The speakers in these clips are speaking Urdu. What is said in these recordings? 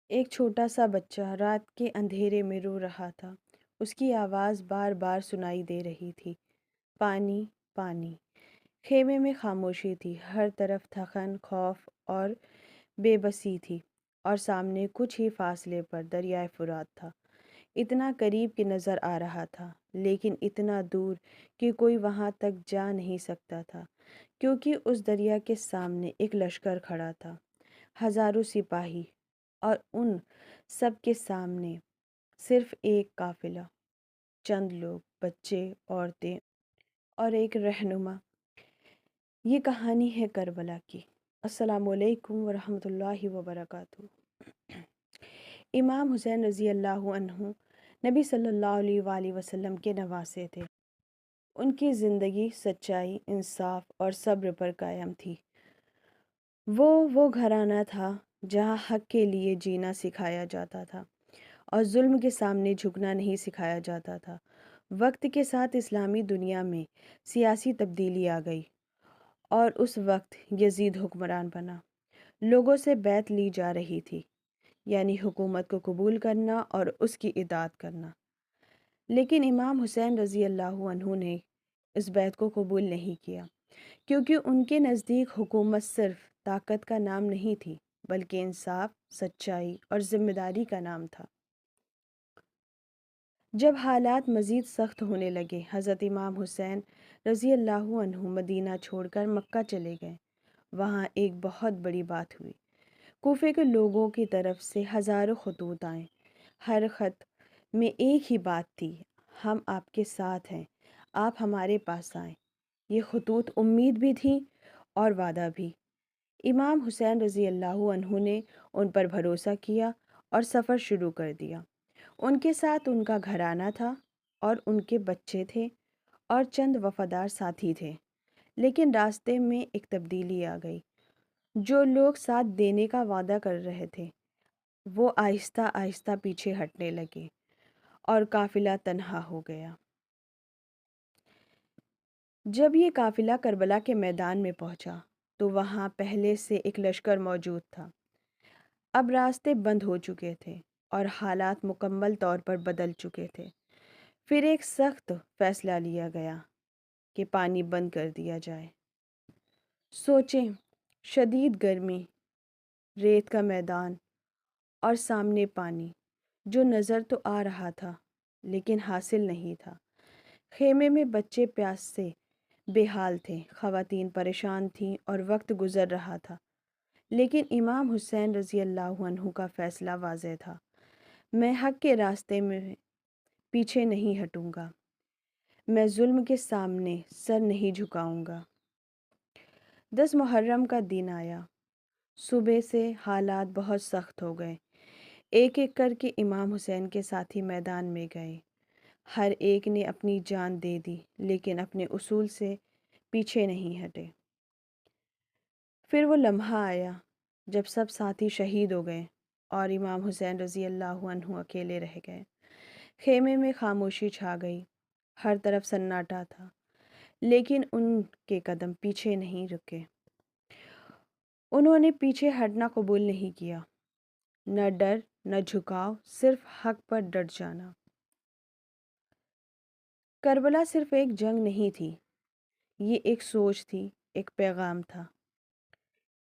ایک چھوٹا سا بچہ رات کے اندھیرے میں رو رہا تھا۔ اس کی آواز بار بار سنائی دے رہی تھی، پانی، پانی۔ خیمے میں خاموشی تھی، ہر طرف تھکن، خوف اور بے بسی تھی، اور سامنے کچھ ہی فاصلے پر دریائے فرات تھا۔ اتنا قریب کہ نظر آ رہا تھا، لیکن اتنا دور کہ کوئی وہاں تک جا نہیں سکتا تھا، کیونکہ اس دریا کے سامنے ایک لشکر کھڑا تھا، ہزاروں سپاہی، اور ان سب کے سامنے صرف ایک قافلہ، چند لوگ، بچے، عورتیں اور ایک رہنما۔ یہ کہانی ہے کربلا کی۔ السلام علیکم ورحمۃ اللہ وبرکاتہ۔ امام حسین رضی اللہ عنہ نبی صلی اللہ علیہ وآلہ وسلم کے نواسے تھے۔ ان کی زندگی سچائی، انصاف اور صبر پر قائم تھی۔ وہ گھرانہ تھا جہاں حق کے لیے جینا سکھایا جاتا تھا اور ظلم کے سامنے جھکنا نہیں سکھایا جاتا تھا۔ وقت کے ساتھ اسلامی دنیا میں سیاسی تبدیلی آ گئی اور اس وقت یزید حکمران بنا۔ لوگوں سے بیعت لی جا رہی تھی، یعنی حکومت کو قبول کرنا اور اس کی اطاعت کرنا۔ لیکن امام حسین رضی اللہ عنہ نے اس بیعت کو قبول نہیں کیا، کیونکہ ان کے نزدیک حکومت صرف طاقت کا نام نہیں تھی، بلکہ انصاف، سچائی اور ذمہ داری کا نام تھا۔ جب حالات مزید سخت ہونے لگے، حضرت امام حسین رضی اللہ عنہ مدینہ چھوڑ کر مکہ چلے گئے۔ وہاں ایک بہت بڑی بات ہوئی۔ کوفے کے لوگوں کی طرف سے ہزاروں خطوط آئے۔ ہر خط میں ایک ہی بات تھی، ہم آپ کے ساتھ ہیں، آپ ہمارے پاس آئیں۔ یہ خطوط امید بھی تھی اور وعدہ بھی۔ امام حسین رضی اللہ عنہ نے ان پر بھروسہ کیا اور سفر شروع کر دیا۔ ان کے ساتھ ان کا گھرانہ تھا اور ان کے بچے تھے اور چند وفادار ساتھی تھے۔ لیکن راستے میں ایک تبدیلی آ گئی۔ جو لوگ ساتھ دینے کا وعدہ کر رہے تھے، وہ آہستہ آہستہ پیچھے ہٹنے لگے اور قافلہ تنہا ہو گیا۔ جب یہ قافلہ کربلا کے میدان میں پہنچا تو وہاں پہلے سے ایک لشکر موجود تھا۔ اب راستے بند ہو چکے تھے اور حالات مکمل طور پر بدل چکے تھے۔ پھر ایک سخت فیصلہ لیا گیا کہ پانی بند کر دیا جائے۔ سوچیں، شدید گرمی، ریت کا میدان اور سامنے پانی جو نظر تو آ رہا تھا لیکن حاصل نہیں تھا۔ خیمے میں بچے پیاس سے بے حال تھے، خواتین پریشان تھیں اور وقت گزر رہا تھا۔ لیکن امام حسین رضی اللہ عنہ کا فیصلہ واضح تھا، میں حق کے راستے میں پیچھے نہیں ہٹوں گا، میں ظلم کے سامنے سر نہیں جھکاؤں گا۔ 10 محرم کا دن آیا۔ صبح سے حالات بہت سخت ہو گئے۔ ایک ایک کر کے امام حسین کے ساتھی میدان میں گئے۔ ہر ایک نے اپنی جان دے دی، لیکن اپنے اصول سے پیچھے نہیں ہٹے۔ پھر وہ لمحہ آیا جب سب ساتھی شہید ہو گئے اور امام حسین رضی اللہ عنہ اکیلے رہ گئے۔ خیمے میں خاموشی چھا گئی، ہر طرف سناٹا تھا، لیکن ان کے قدم پیچھے نہیں رکے۔ انہوں نے پیچھے ہٹنا قبول نہیں کیا، نہ ڈر، نہ جھکاؤ، صرف حق پر ڈٹ جانا۔ کربلا صرف ایک جنگ نہیں تھی، یہ ایک سوچ تھی، ایک پیغام تھا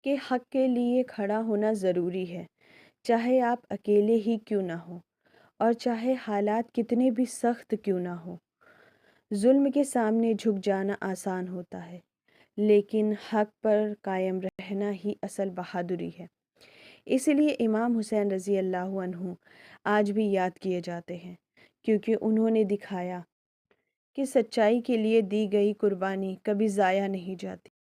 کہ حق کے لیے کھڑا ہونا ضروری ہے، چاہے آپ اکیلے ہی کیوں نہ ہو اور چاہے حالات کتنے بھی سخت کیوں نہ ہو۔ ظلم کے سامنے جھک جانا آسان ہوتا ہے، لیکن حق پر قائم رہنا ہی اصل بہادری ہے۔ اسی لیے امام حسین رضی اللہ عنہ آج بھی یاد کیے جاتے ہیں، کیونکہ انہوں نے دکھایا کہ سچائی کے لیے دی گئی قربانی کبھی ضائع نہیں جاتی۔